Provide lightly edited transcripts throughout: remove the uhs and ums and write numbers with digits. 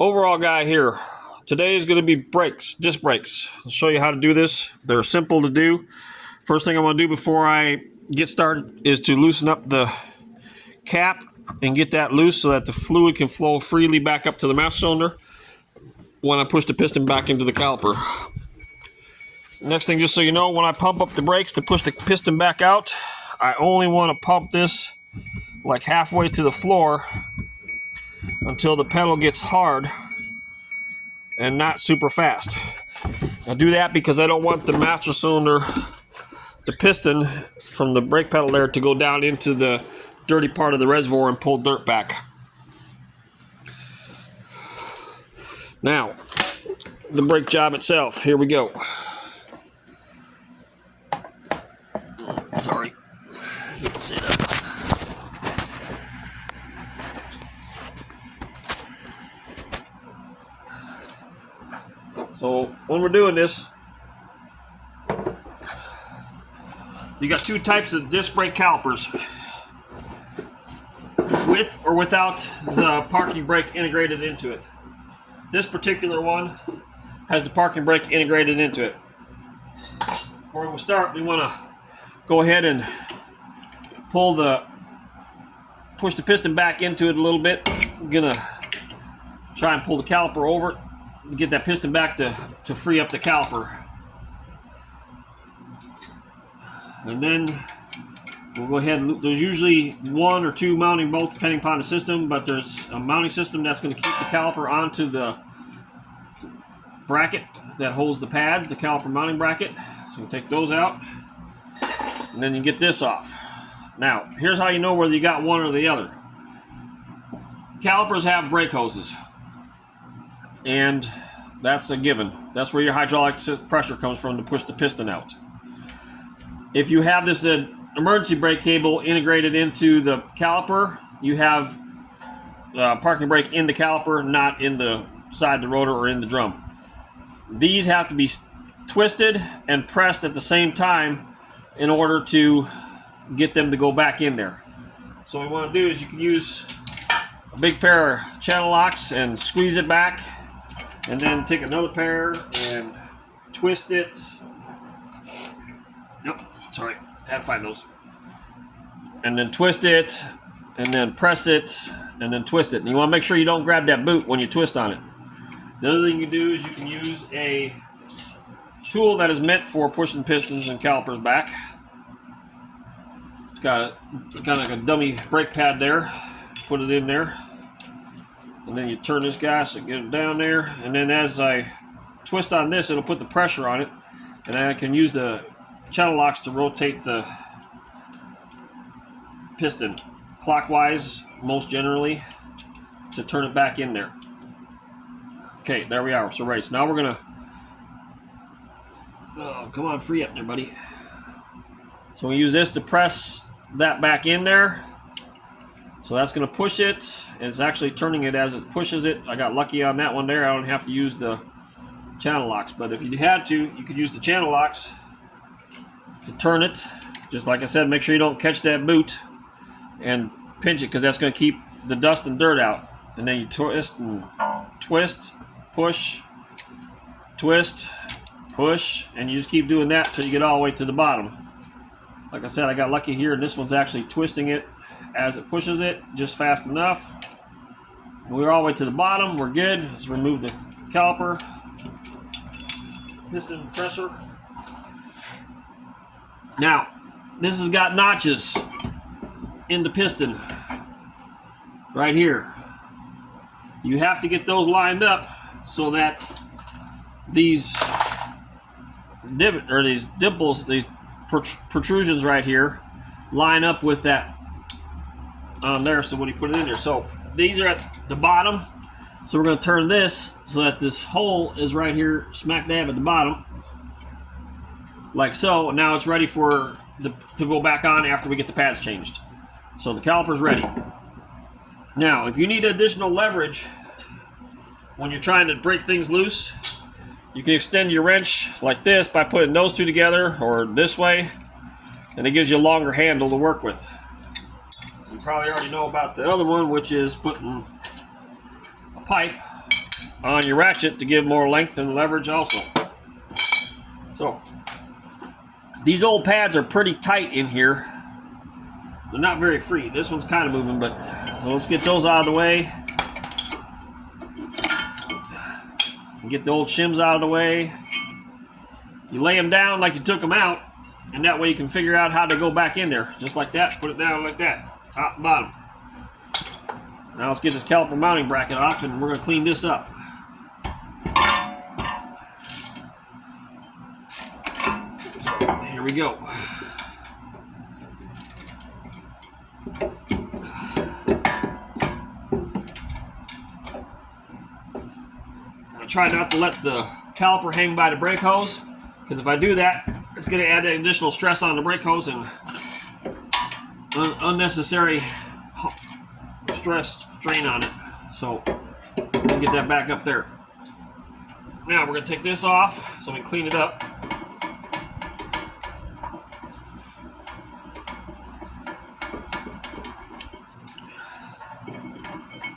Overall guy here. Today is going to be brakes, disc brakes. I'll show you how to do this. They're simple to do. First thing I'm going to do before I get started is to loosen up the cap and get that loose so that the fluid can flow freely back up to the master cylinder when I push the piston back into the caliper. Next thing, just so you know, when I pump up the brakes to push the piston back out, I only want to pump this like halfway to the floor until the pedal gets hard and not super fast. I do that because I don't want the master cylinder, the piston from the brake pedal there, to go down into the dirty part of the reservoir and pull dirt back. Now, the brake job itself, here we go. Sorry. Let's see that. So when we're doing this, you got two types of disc brake calipers, with or without the parking brake integrated into it. This particular one has the parking brake integrated into it. Before we start, we want to go ahead and push the piston back into it a little bit. I'm gonna try and pull the caliper over to get that piston back to free up the caliper. And then we'll go ahead and there's usually one or two mounting bolts depending upon the system, but there's a mounting system that's going to keep the caliper onto the bracket that holds the pads, the caliper mounting bracket. So we'll take those out, and then you get this off. Now, here's how you know whether you got one or the other. Calipers have brake hoses, and that's a given. That's where your hydraulic pressure comes from to push the piston out. If you have this emergency brake cable integrated into the caliper, you have parking brake in the caliper, not in the side of the rotor or in the drum. These have to be twisted and pressed at the same time in order to get them to go back in there. So what we want to do is you can use a big pair of channel locks and squeeze it back, and then take another pair and twist it. Nope, sorry, I had to find those. And then twist it, and then press it, and then twist it. And you want to make sure you don't grab that boot when you twist on it. The other thing you do is you can use a tool that is meant for pushing pistons and calipers back. It's got kind of like a dummy brake pad there. Put it in there, and then you turn this guy so get it down there. And then as I twist on this, it'll put the pressure on it, and I can use the channel locks to rotate the piston clockwise, most generally, to turn it back in there. Okay, there we are. So right, so now we're gonna, oh, come on, free up there, buddy. So we use this to press that back in there. So that's gonna push it, and it's actually turning it as it pushes it. I got lucky on that one there. I don't have to use the channel locks, but if you had to, you could use the channel locks to turn it. Just like I said, make sure you don't catch that boot and pinch it, because that's going to keep the dust and dirt out. And then you twist and twist, push, twist, push, and you just keep doing that till you get all the way to the bottom. Like I said, I got lucky here, and this one's actually twisting it as it pushes it just fast enough. And we're all the way to the bottom. We're good. Let's remove the caliper, piston pressure. Now, this has got notches in the piston right here. You have to get those lined up so that these these dimples, these protrusions right here, line up with that on there. So when you put it in there, so these are at the bottom. So we're going to turn this so that this hole is right here, smack dab at the bottom, like so. Now it's ready for to go back on after we get the pads changed. So the caliper's ready. Now, if you need additional leverage when you're trying to break things loose, you can extend your wrench like this by putting those two together, or this way, and it gives you a longer handle to work with. You probably already know about the other one, which is putting a pipe on your ratchet to give more length and leverage also. So these old pads are pretty tight in here. They're not very free. This one's kind of moving, but so let's get those out of the way. Get the old shims out of the way. You lay them down like you took them out, and that way you can figure out how to go back in there. Just like that. Put it down like that. Top and bottom. Now let's get this caliper mounting bracket off, and we're going to clean this up. So, here we go. I try not to let the caliper hang by the brake hose, because if I do that, it's going to add additional stress on the brake hose and unnecessary stress strain on it. So we'll get that back up there. Now we're going to take this off so we can clean it up.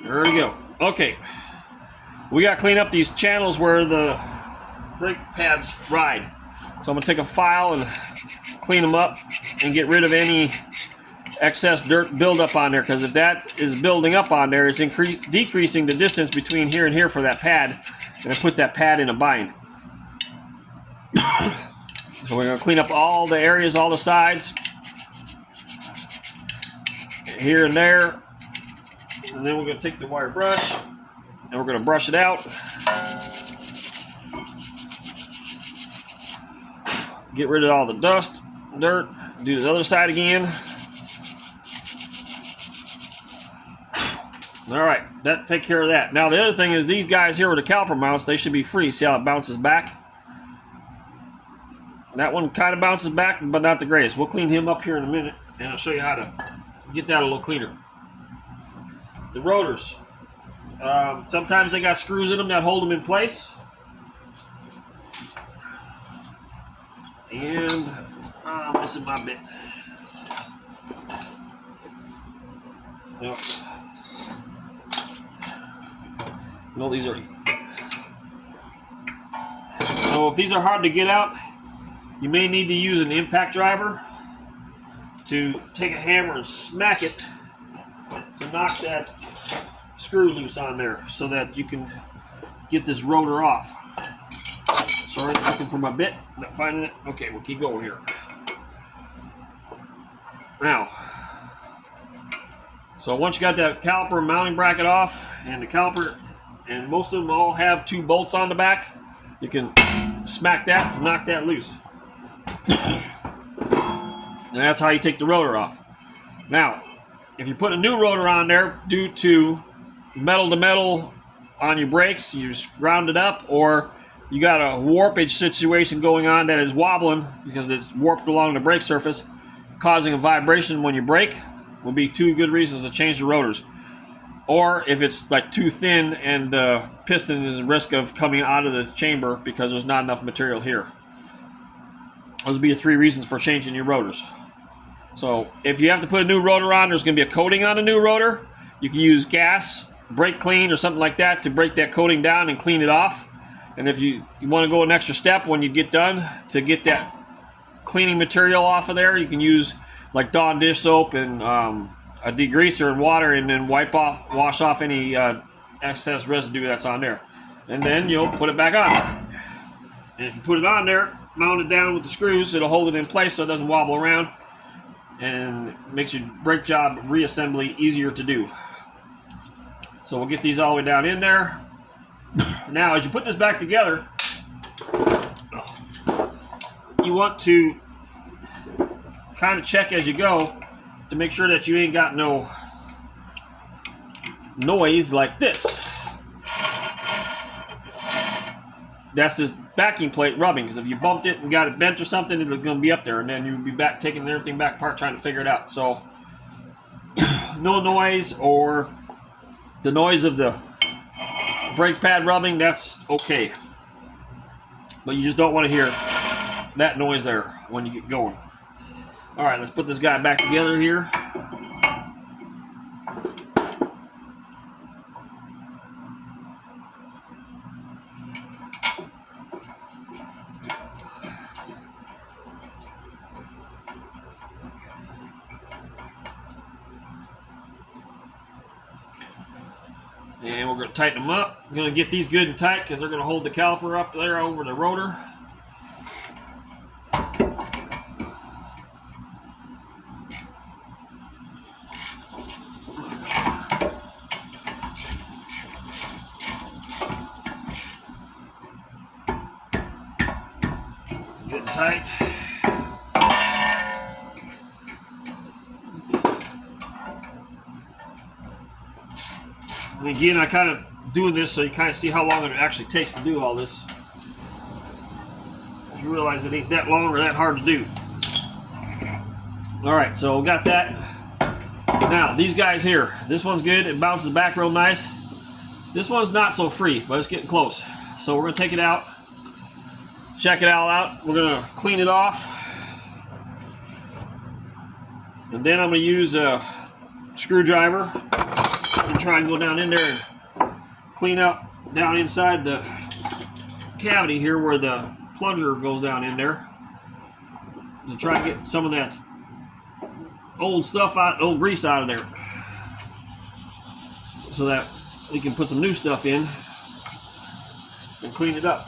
There we go. Okay. We got to clean up these channels where the brake pads ride. So I'm going to take a file and clean them up and get rid of any excess dirt buildup on there, because if that is building up on there, it's decreasing the distance between here and here for that pad, and it puts that pad in a bind. So we're going to clean up all the areas, all the sides, here and there, and then we're going to take the wire brush and we're going to brush it out. Get rid of all the dust, dirt. Do the other side again. All right, that take care of that. Now the other thing is, these guys here with the caliper mounts, they should be free. See how it bounces back? That one kind of bounces back, but not the greatest. We'll clean him up here in a minute, and I'll show you how to get that a little cleaner. The rotors. Sometimes they got screws in them that hold them in place. And I'm missing my bit. Yep. No, these are. So if these are hard to get out, you may need to use an impact driver to take a hammer and smack it to knock that screw loose on there, so that you can get this rotor off. Sorry, looking for my bit, not finding it. Okay, we'll keep going here. Now, so once you got that caliper mounting bracket off, and the caliper, and most of them all have 2 bolts on the back, you can smack that to knock that loose. And that's how you take the rotor off. Now, if you put a new rotor on there due to metal to metal on your brakes, you just ground it up, or you got a warpage situation going on that is wobbling because it's warped along the brake surface, causing a vibration when you brake, would be 2 good reasons to change the rotors. Or if it's like too thin and the piston is at risk of coming out of the chamber because there's not enough material here. Those would be the 3 reasons for changing your rotors. So if you have to put a new rotor on, there's going to be a coating on the new rotor. You can use gas, brake clean, or something like that to break that coating down and clean it off. And if you want to go an extra step when you get done to get that cleaning material off of there, you can use like Dawn dish soap and a degreaser and water, and then wash off any excess residue that's on there. And then you'll put it back on. And if you put it on there, mount it down with the screws, it'll hold it in place so it doesn't wobble around, and makes your brake job reassembly easier to do. So we'll get these all the way down in there. Now, as you put this back together, you want to kind of check as you go to make sure that you ain't got no noise like this. That's this backing plate rubbing, because if you bumped it and got it bent or something, it's going to be up there, and then you'll be back taking everything back apart trying to figure it out. So no noise, or the noise of the brake pad rubbing, that's okay. But you just don't want to hear that noise there when you get going. All right, let's put this guy back together here. And we're going to tighten them up. I'm going to get these good and tight because they're going to hold the caliper up there over the rotor. Good and tight. And again, I kind of doing this so you kind of see how long it actually takes to do all this. You realize it ain't that long or that hard to do. All right, so we got that. Now, these guys here, this one's good. It bounces back real nice. This one's not so free, but it's getting close. So we're going to take it out, check it all out. We're going to clean it off. And then I'm going to use a screwdriver and try and go down in there and clean up down inside the cavity here where the plunger goes down in there, to try to get some of that old stuff out, old grease out of there, so that we can put some new stuff in and clean it up.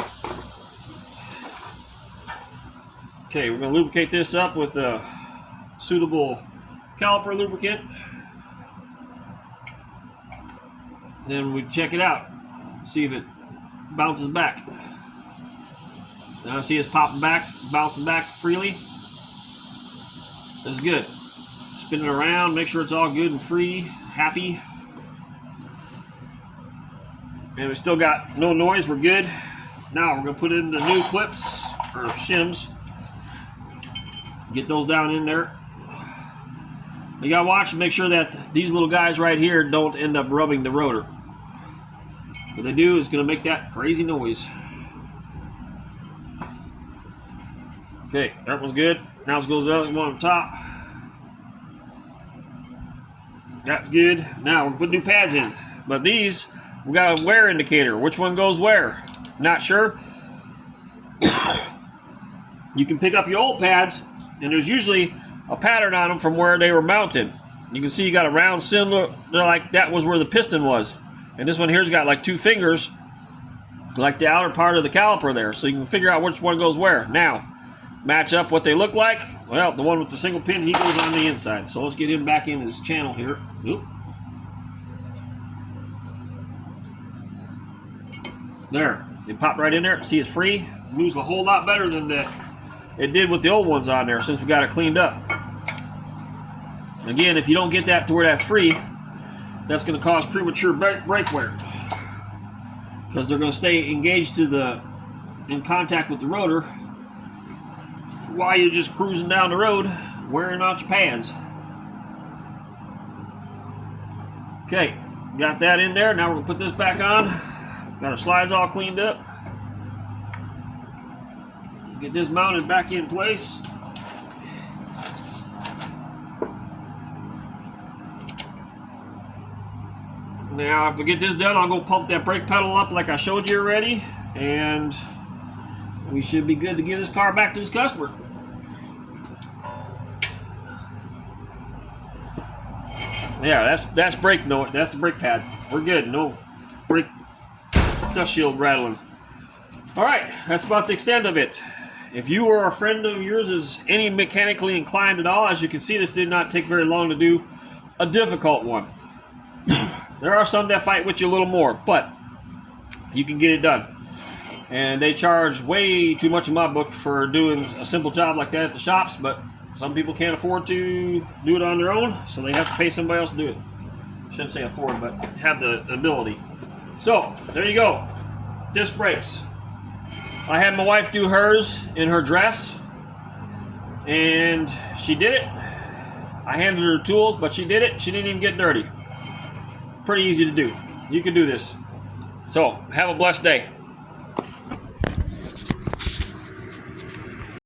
Okay, we're going to lubricate this up with a suitable caliper lubricant. Then we check it out, see if it bounces back. Now see it's popping back, bouncing back freely. That's good. Spin it around, make sure it's all good and free, happy. And we still got no noise, we're good. Now we're going to put in the new clips, or shims. Get those down in there. You got to watch and make sure that these little guys right here don't end up rubbing the rotor. What they do is going to make that crazy noise. Okay, that one's good. Now let's go to the other one on top. That's good. Now we're going to put new pads in. But these, we got a wear indicator. Which one goes where? Not sure. You can pick up your old pads, and there's usually a pattern on them from where they were mounted. You can see you got a round cylinder, like that was where the piston was. And this one here's got like two fingers, like the outer part of the caliper there. So you can figure out which one goes where. Now, match up what they look like. Well, the one with the single pin, he goes on the inside. So let's get him back in his channel here. Oop. There, they pop right in there. See, it's free. Moves a whole lot better than it did with the old ones on there since we got it cleaned up. Again, if you don't get that to where that's free, that's going to cause premature brake wear, because they're going to stay engaged in contact with the rotor while you're just cruising down the road wearing out your pads. Okay, got that in there. Now we're going to put this back on. Got our slides all cleaned up. Get this mounted back in place. Now, if we get this done, I'll go pump that brake pedal up like I showed you already, and we should be good to give this car back to this customer. Yeah, that's brake noise. That's the brake pad. We're good. No brake dust shield rattling. All right, that's about the extent of it. If you or a friend of yours is any mechanically inclined at all, as you can see, this did not take very long to do. A difficult one. There are some that fight with you a little more, but you can get it done. And they charge way too much in my book for doing a simple job like that at the shops, but some people can't afford to do it on their own, so they have to pay somebody else to do it. Shouldn't say afford, but have the ability. So, there you go. Disc brakes. I had my wife do hers in her dress, and she did it. I handed her tools, but she did it. She didn't even get dirty. Pretty easy to do. You can do this. So, have a blessed day.